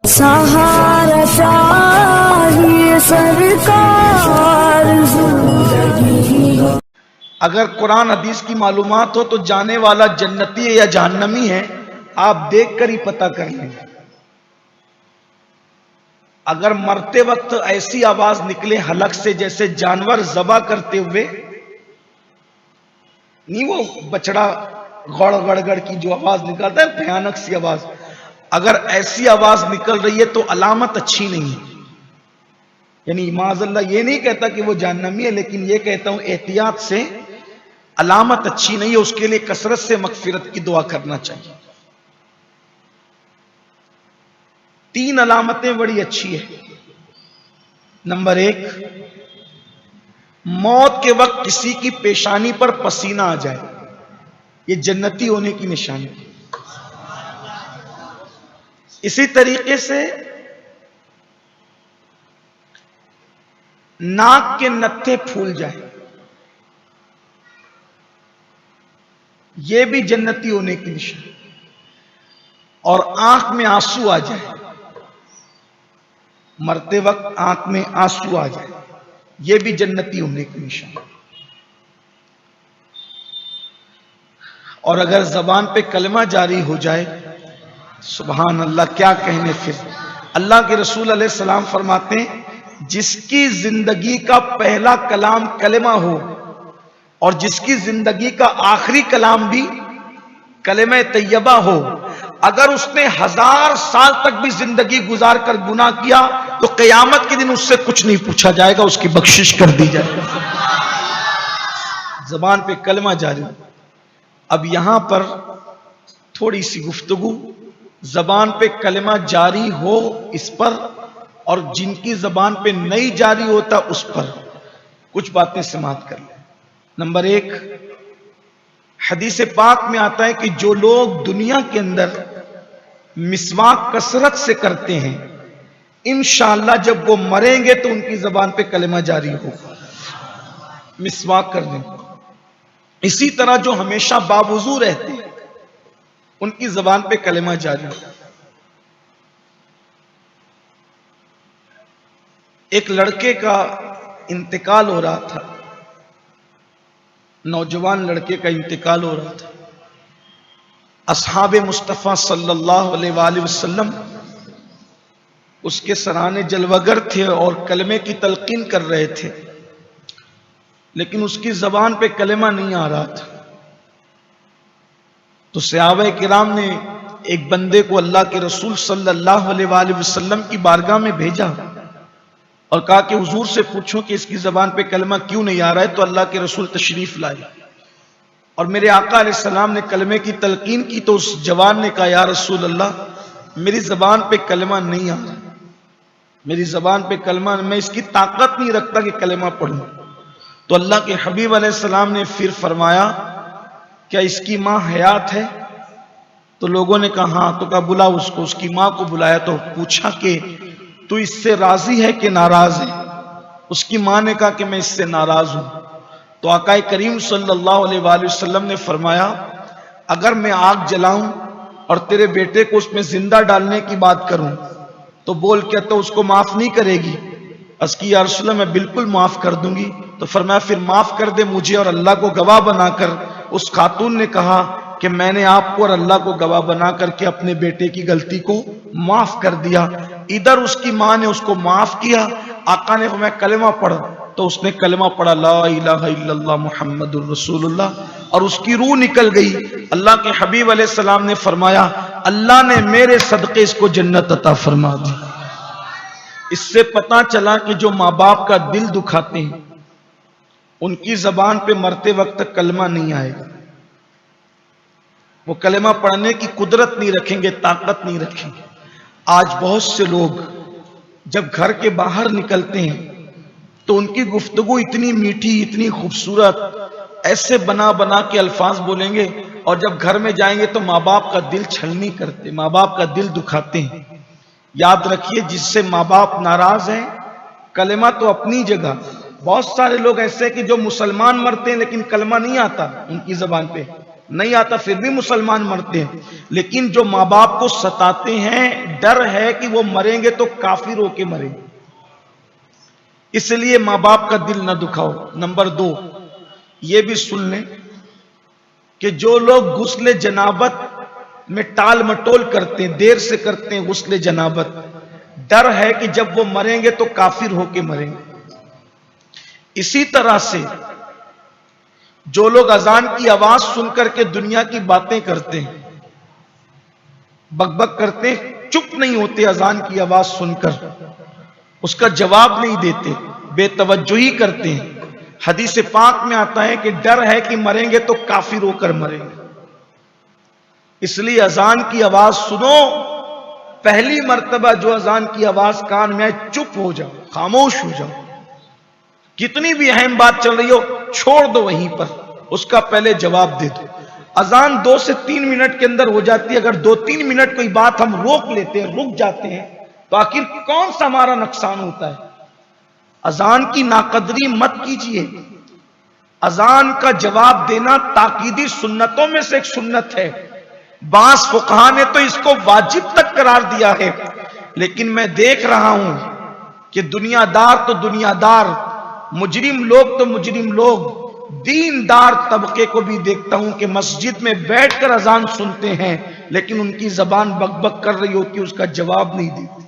سہارا شاہی سرکار زندگی. اگر قرآن حدیث کی معلومات ہو تو جانے والا جنتی ہے یا جہنمی ہے آپ دیکھ کر ہی پتہ کر لیں. اگر مرتے وقت ایسی آواز نکلے حلق سے جیسے جانور ذبح کرتے ہوئے نہیں، وہ بچڑا گڑ گڑ گڑ کی جو آواز نکالتا ہے بھیانک سی آواز، اگر ایسی آواز نکل رہی ہے تو علامت اچھی نہیں ہے. یعنی معاذ اللہ یہ نہیں کہتا کہ وہ جہنمی ہے، لیکن یہ کہتا ہوں احتیاط سے، علامت اچھی نہیں ہے. اس کے لیے کثرت سے مغفرت کی دعا کرنا چاہیے. 3 علامتیں بڑی اچھی ہیں. نمبر 1، موت کے وقت کسی کی پیشانی پر پسینہ آ جائے، یہ جنتی ہونے کی نشانی. اسی طریقے سے ناک کے نتھے پھول جائے، یہ بھی جنتی ہونے کی نشانی. اور آنکھ میں آنسو آ جائے، مرتے وقت آنکھ میں آنسو آ جائے، یہ بھی جنتی ہونے کی نشانی. اور اگر زبان پہ کلمہ جاری ہو جائے، سبحان اللہ کیا کہنے. پھر اللہ کے رسول علیہ السلام فرماتے ہیں جس کی زندگی کا پہلا کلام کلمہ ہو اور جس کی زندگی کا آخری کلام بھی کلمہ طیبہ ہو، اگر اس نے 1000 سال تک بھی زندگی گزار کر گناہ کیا تو قیامت کے دن اس سے کچھ نہیں پوچھا جائے گا، اس کی بخشش کر دی جائے گی. زبان پہ کلمہ جاری. اب یہاں پر تھوڑی سی گفتگو زبان پہ کلمہ جاری ہو اس پر، اور جن کی زبان پہ نہیں جاری ہوتا اس پر کچھ باتیں سماعت کر لیں. نمبر 1، حدیث پاک میں آتا ہے کہ جو لوگ دنیا کے اندر مسواک کثرت سے کرتے ہیں، انشاءاللہ جب وہ مریں گے تو ان کی زبان پہ کلمہ جاری ہوگا. مسواک کر لیں. اسی طرح جو ہمیشہ باوضو رہتے ہیں ان کی زبان پہ کلمہ جاری ہوگا. ایک لڑکے کا انتقال ہو رہا تھا، نوجوان لڑکے کا انتقال ہو رہا تھا. اصحاب مصطفیٰ صلی اللہ علیہ وآلہ وسلم اس کے سرانے جلوگر تھے اور کلمے کی تلقین کر رہے تھے، لیکن اس کی زبان پہ کلمہ نہیں آ رہا تھا. تو صحابہ کرام نے ایک بندے کو اللہ کے رسول صلی اللہ علیہ وآلہ وسلم کی بارگاہ میں بھیجا اور کہا کہ حضور سے پوچھو کہ اس کی زبان پہ کلمہ کیوں نہیں آ رہا ہے. تو اللہ کے رسول تشریف لائے اور میرے آقا علیہ السلام نے کلمے کی تلقین کی. تو اس جوان نے کہا یا رسول اللہ میری زبان پہ کلمہ نہیں آ رہا، میری زبان پہ کلمہ، میں اس کی طاقت نہیں رکھتا کہ کلمہ پڑھوں. تو اللہ کے حبیب علیہ السلام نے پھر فرمایا کیا اس کی ماں حیات ہے؟ تو لوگوں نے کہا ہاں. تو کہا بلا اس کو. اس کی ماں کو بلایا تو پوچھا کہ تو اس سے راضی ہے کہ ناراض ہے؟ اس کی ماں نے کہا کہ میں اس سے ناراض ہوں. تو آقا کریم صلی اللہ علیہ وآلہ وسلم نے فرمایا اگر میں آگ جلاؤں اور تیرے بیٹے کو اس میں زندہ ڈالنے کی بات کروں تو بول کیا تو اس کو معاف نہیں کرے گی؟ اس کی یا رسول اللہ میں بالکل معاف کر دوں گی. تو فرمایا پھر معاف کر دے مجھے اور اللہ کو گواہ بنا کر. اس خاتون نے کہا کہ میں نے آپ کو اور اللہ کو گواہ بنا کر کے اپنے بیٹے کی غلطی کو معاف کر دیا. ادھر اس کی ماں نے اس کو معاف کیا. آقا نے فرمایا کلمہ پڑھ، تو اس نے کلمہ پڑھا لا الہ الا اللہ محمد الرسول اللہ، اور اس کی روح نکل گئی. اللہ کے حبیب علیہ السلام نے فرمایا اللہ نے میرے صدقے اس کو جنت عطا فرما دی. اس سے پتہ چلا کہ جو ماں باپ کا دل دکھاتے ہیں ان کی زبان پہ مرتے وقت کلمہ نہیں آئے گا. وہ کلمہ پڑھنے کی قدرت نہیں رکھیں گے، طاقت نہیں رکھیں گے. آج بہت سے لوگ جب گھر کے باہر نکلتے ہیں تو ان کی گفتگو اتنی میٹھی، اتنی خوبصورت، ایسے بنا بنا کے الفاظ بولیں گے، اور جب گھر میں جائیں گے تو ماں باپ کا دل چھلنی کرتے، ماں باپ کا دل دکھاتے ہیں. یاد رکھیے جس سے ماں باپ ناراض ہیں، کلمہ تو اپنی جگہ. بہت سارے لوگ ایسے کہ جو مسلمان مرتے ہیں لیکن کلمہ نہیں آتا ان کی زبان پہ، نہیں آتا پھر بھی مسلمان مرتے ہیں، لیکن جو ماں باپ کو ستاتے ہیں ڈر ہے کہ وہ مریں گے تو کافر ہو کے مریں گے، اس لیے ماں باپ کا دل نہ دکھاؤ۔ نمبر 2 یہ بھی سن لیں کہ جو لوگ غسل جنابت میں ٹال مٹول کرتے ہیں، دیر سے کرتے ہیں غسل جنابت، ڈر ہے کہ جب وہ مریں گے تو کافر ہو کے مریں گے۔ اسی طرح سے جو لوگ اذان کی آواز سن کر کے دنیا کی باتیں کرتے ہیں، بک بک کرتے ہیں، چپ نہیں ہوتے اذان کی آواز سن کر، اس کا جواب نہیں دیتے، بے توجہی کرتے ہیں، حدیث پاک میں آتا ہے کہ ڈر ہے کہ مریں گے تو کافر ہو کر مریں گے۔ اس لیے اذان کی آواز سنو، پہلی مرتبہ جو اذان کی آواز کان میں چپ ہو جاؤ، خاموش ہو جاؤ، کتنی بھی اہم بات چل رہی ہو چھوڑ دو، وہیں پر اس کا پہلے جواب دے دو۔ اذان 2 سے 3 منٹ کے اندر ہو جاتی ہے، اگر 2-3 منٹ کوئی بات ہم روک لیتے ہیں، رک جاتے ہیں، تو آخر کون سا ہمارا نقصان ہوتا ہے؟ اذان کی ناقدری مت کیجئے، اذان کا جواب دینا تاکیدی سنتوں میں سے ایک سنت ہے، بعض فقہا نے تو اس کو واجب تک قرار دیا ہے، لیکن میں دیکھ رہا ہوں کہ دنیا دار تو دنیا دار، مجرم لوگ تو مجرم لوگ، دیندار طبقے کو بھی دیکھتا ہوں کہ مسجد میں بیٹھ کر اذان سنتے ہیں، لیکن ان کی زبان بک بک کر رہی ہوتی ہے، اس کا جواب نہیں دیتے۔